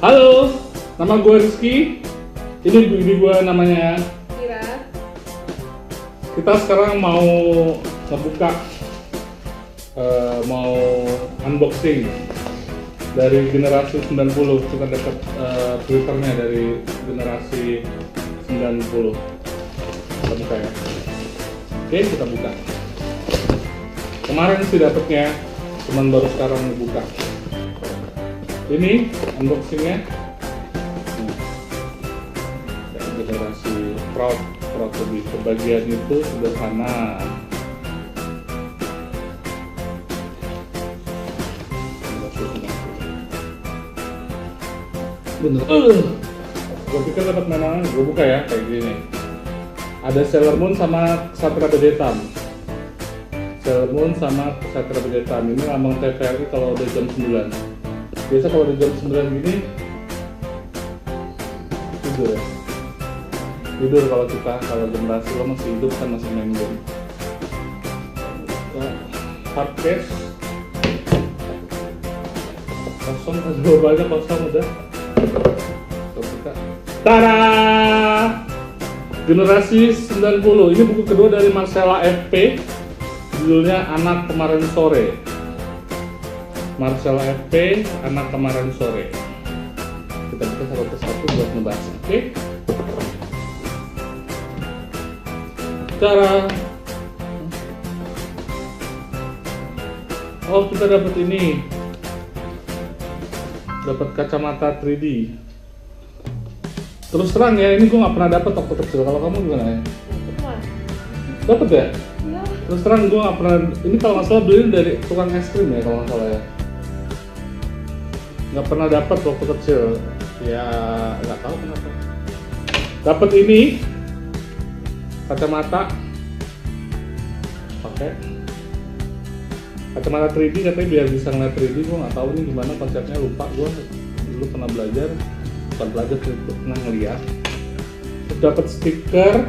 Halo, nama gue Rizky. Ini bini gue namanya Kira. Kita sekarang mau ngebuka, mau unboxing dari generasi 90. Kita dapat Twitternya dari generasi 90. Kita buka ya. Oke, kita buka. Kemarin sih dapetnya, cuman baru sekarang dibuka. Ini unboxingnya. Generasi proud lebih kebagian itu sederhana. Bener. Gue pikir dapat mainan, gue buka ya kayak gini. Ada Sailor Moon sama Satria Bedetam. Sailor Moon sama Satria Bedetam ini lambang TVRI kalau udah jam 9. Biasa kalau udah jam 9 gini tidur ya. Tidur kalau kita, kalau generasi lo masih hidup kan masih main game. Hard case kosong, ada banyak kosong udah. Tada! Generasi 90. Ini buku kedua dari Marcella FP. Judulnya Anak Kemarin Sore. Marcella FP, Anak Kemarin Sore. Kita buka satu persatu buat ngebahas. Oke? Cara kita dapat ini, dapat kacamata 3D. Terus terang ya, ini gue nggak pernah dapat waktu kecil. Kalau kamu gimana ya? Dapat ya? Iya. Terus terang gue nggak pernah. Ini kalau nggak salah beli dari tukang es krim ya kalau nggak salah ya. Nggak pernah dapat waktu kecil. Ya nggak tahu kenapa. Dapat ini kacamata, pakai kacamata 3D katanya biar bisa ngeliat 3D. Gue nggak tahu nih gimana konsepnya, lupa gue. Dulu pernah belajar, bukan belajar, pernah ngeliat. Terus dapat stiker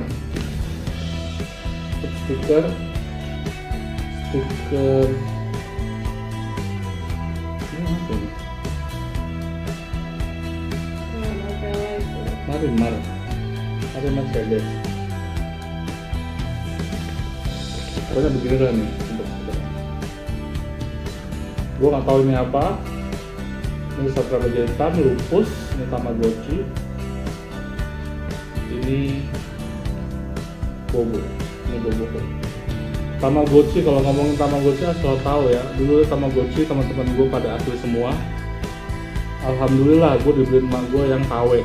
ini apa nih? Marimar Cedek. Pokoknya begini lah nih. Gue nggak tahu ini apa. Ini Satria Bedetam, Lupus, ini Tamagotchi, ini Bobo. Tamagotchi, kalau ngomongin Tamagotchi asal tahu ya. Dulu Tamagotchi teman-teman gue pada asli semua. Alhamdulillah gue dibeliin emak gue yang KW.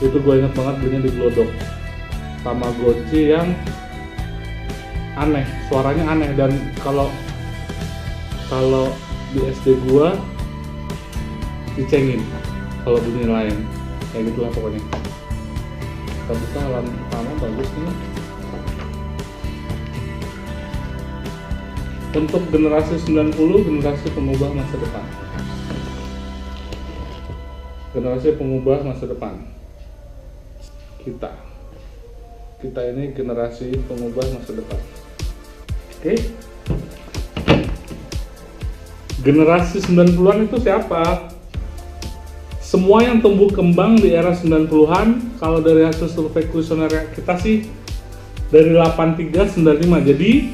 Itu gue inget banget belinya di Glodok. Tamagotchi yang aneh, suaranya aneh, dan kalau di SD gua dicengin kalau bunyi lain, kayak gitulah pokoknya. Kita buka halaman pertama, bagus nih. Untuk generasi 90, generasi pengubah masa depan. Generasi pengubah masa depan. Kita ini generasi pengubah masa depan. Oke. Generasi 90-an itu siapa? Semua yang tumbuh kembang di era 90-an, kalau dari hasil survei kuesioner kita sih dari 83 95. Jadi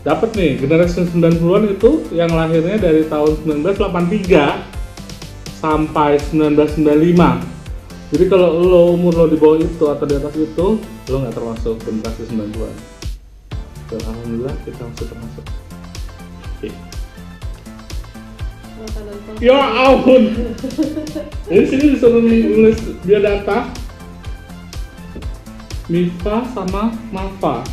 dapat nih generasi 90-an itu yang lahirnya dari tahun 1983 sampai 1995. Jadi kalau umur lo di bawah itu atau di atas itu, lo nggak termasuk generasi 90-an. Alhamdulillah kita masih termasuk. Oke. Ya ampun. Jadi sini disuruh nulis biodata Mifa sama Mafa.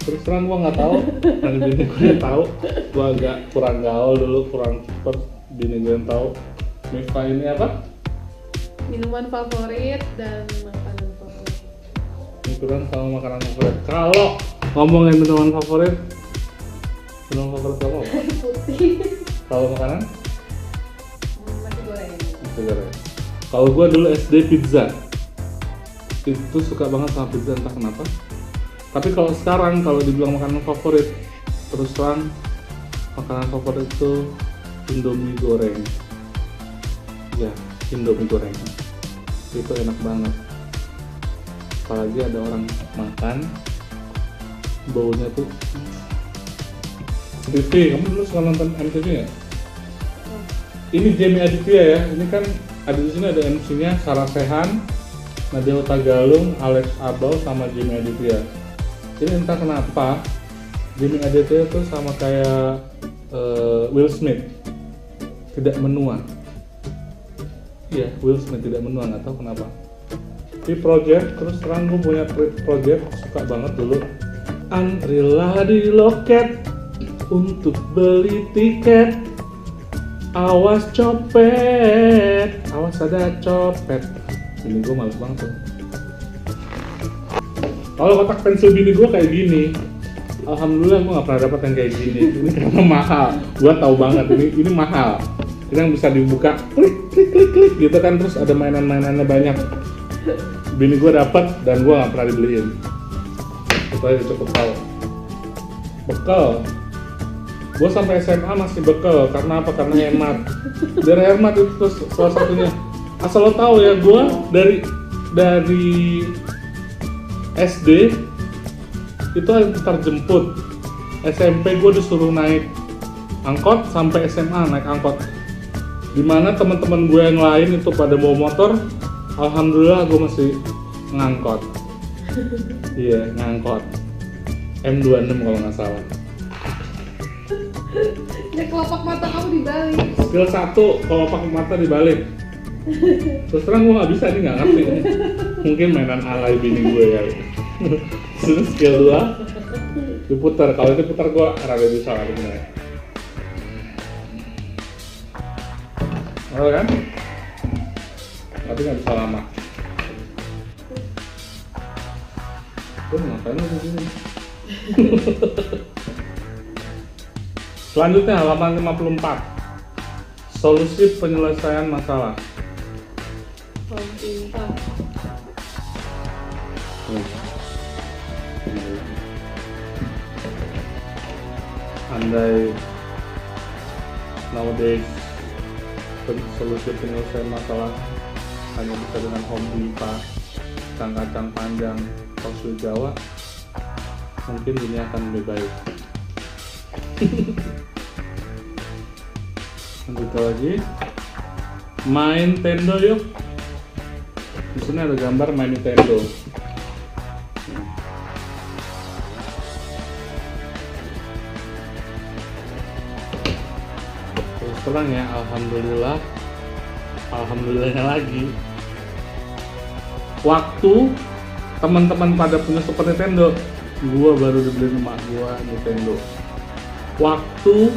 Terus terang gua nggak tahu. Nanti bini gue yang tahu. Gua agak kurang gaul dulu, kurang cepet. Bini gue yang tahu. Mifa ini apa? Minuman favorit dan makanan favorit. Minuman sama makanan favorit. Kalau ngomongin minuman favorit kamu apa? Putih. Kalau makanan? Nasi goreng. Nasi goreng. Kalau gue dulu SD pizza, itu suka banget sama pizza, entah kenapa. Tapi kalau sekarang kalau dibilang makanan favorit, terus terang makanan favorit itu Indomie goreng. Ya, Indomie goreng. Itu enak banget. Apalagi ada orang makan, baunya tuh. MTV, kamu dulu suka nonton MTV ya? Ini Jamie Aditya ya. Ini kan ada di sini ada MC-nya Sarah Sechan, Nadya Hutagalung, Alex Abel sama Jamie Aditya. Ini entah kenapa Jamie Aditya tuh sama kayak Will Smith, tidak menua. Iya, Will Smith tidak menua, nggak tahu kenapa. Di project, terus terang gue punya project, suka banget dulu. Antrilah di loket untuk beli tiket. Awas copet, awas ada copet. Bini gue males banget tuh. Kalau kotak pensil bini gue kayak gini, alhamdulillah gue gak pernah dapat yang kayak gini. Ini karena mahal. Gue tahu banget ini mahal. Ini yang bisa dibuka, klik klik klik klik gitu kan, terus ada mainan-mainannya banyak. Bini gue dapat dan gue gak pernah dibeliin. Itu aja cukup tahu. Bekal. Gue sampai SMA masih bekal, karena apa? Karena hemat. Dari hemat itu terus salah satunya. Asal lo tahu ya, gue dari SD itu antar jemput. SMP gue disuruh naik angkot, sampai SMA naik angkot. Dimana teman-teman gue yang lain itu pada bawa motor, alhamdulillah gue masih ngangkot. Iya, ngangkot. M26 kalau nggak salah. Ya kelopak mata kamu dibalik. Skill 1, kelopak mata dibalik. Terus terang gue nggak bisa nih, nggak ngerti. Mungkin mainan alay bini gue ya. Terus skill 2, diputar. Kalau diputar gue rada bisa lah bener. Oh kan? Tapi nggak bisa lama. Gue ngapain lo di sini? Selanjutnya halaman 54. Solusi penyelesaian masalah. Pemerintah. Andai nowadays solusi penyelesaian masalah hanya bisa dengan hobi pak kacang-kacang panjang bakso Jawa, mungkin dunia akan lebih baik. Lanjut lagi, main Nintendo yuk. Di sini ada gambar main Nintendo. Terus terang ya, alhamdulillahnya lagi. Waktu teman-teman pada punya Super Nintendo, gua baru dibeliin emak gua Nintendo. Waktu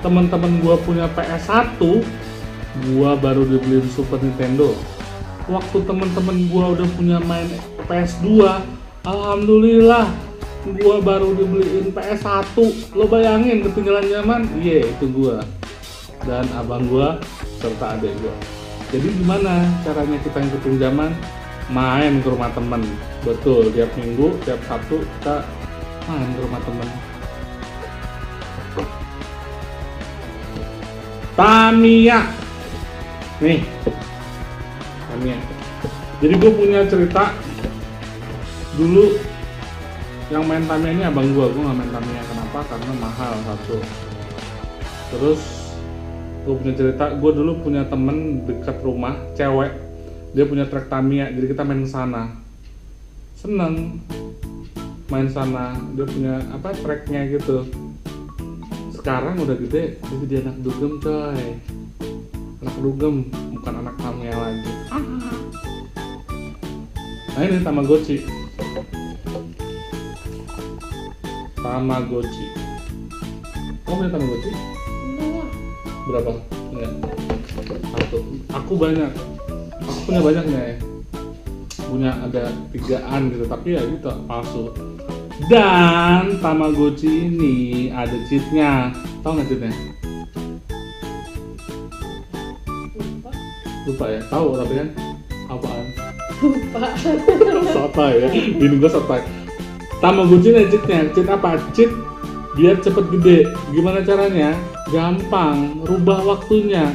teman-teman gua punya PS1, gua baru dibeliin Super Nintendo. Waktu teman-teman gua udah punya main PS2, alhamdulillah gua baru dibeliin PS1. Lo bayangin ketinggalan zaman? Iya, itu gua dan abang gua serta adik gua. Jadi gimana caranya kita ngikutin zaman? Main ke rumah temen. Betul, tiap minggu, tiap Sabtu kita main ke rumah temen. Tamiya nih, Tamiya. Jadi gue punya cerita dulu yang main Tamiya ini abang gue nggak main Tamiya. Kenapa? Karena mahal satu. Terus gue punya cerita, gue dulu punya temen dekat rumah cewek, dia punya trek Tamiya, jadi kita main ke sana. Seneng main sana, dia punya treknya gitu. Sekarang udah gede, dia jadi anak dugem coy. Anak dugem, bukan anak Tamiya lagi. Nah ini Tamagotchi. Kamu punya Tamagotchi? Enggak. Berapa? Punya? Satu. Aku banyak. Aku punya banyak nih. Punya ada 3-an gitu, tapi ya gitu palsu. Dan Tamagotchi ini ada cheatnya. Tahu nggak cheatnya? Lupa ya? Tahu tapi kan? Apaan? Lupa. Sotoy ya? Bini gue sotoy. Tamagotchi ini cheatnya. Cheat apa? Cheat biar cepet gede. Gimana caranya? Gampang. Rubah waktunya.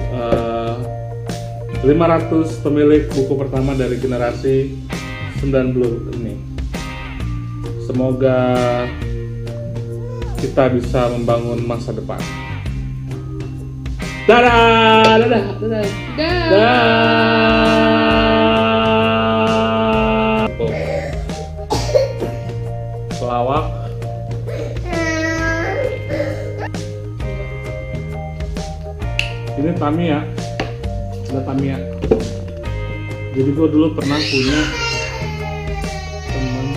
500 pemilik buku pertama dari generasi 90 ini. Semoga kita bisa membangun masa depan. Dadah, dadah, dadah, dadah. Pelawak. Ini Tamiya. Ada Tamiya. Jadi gue dulu pernah punya teman.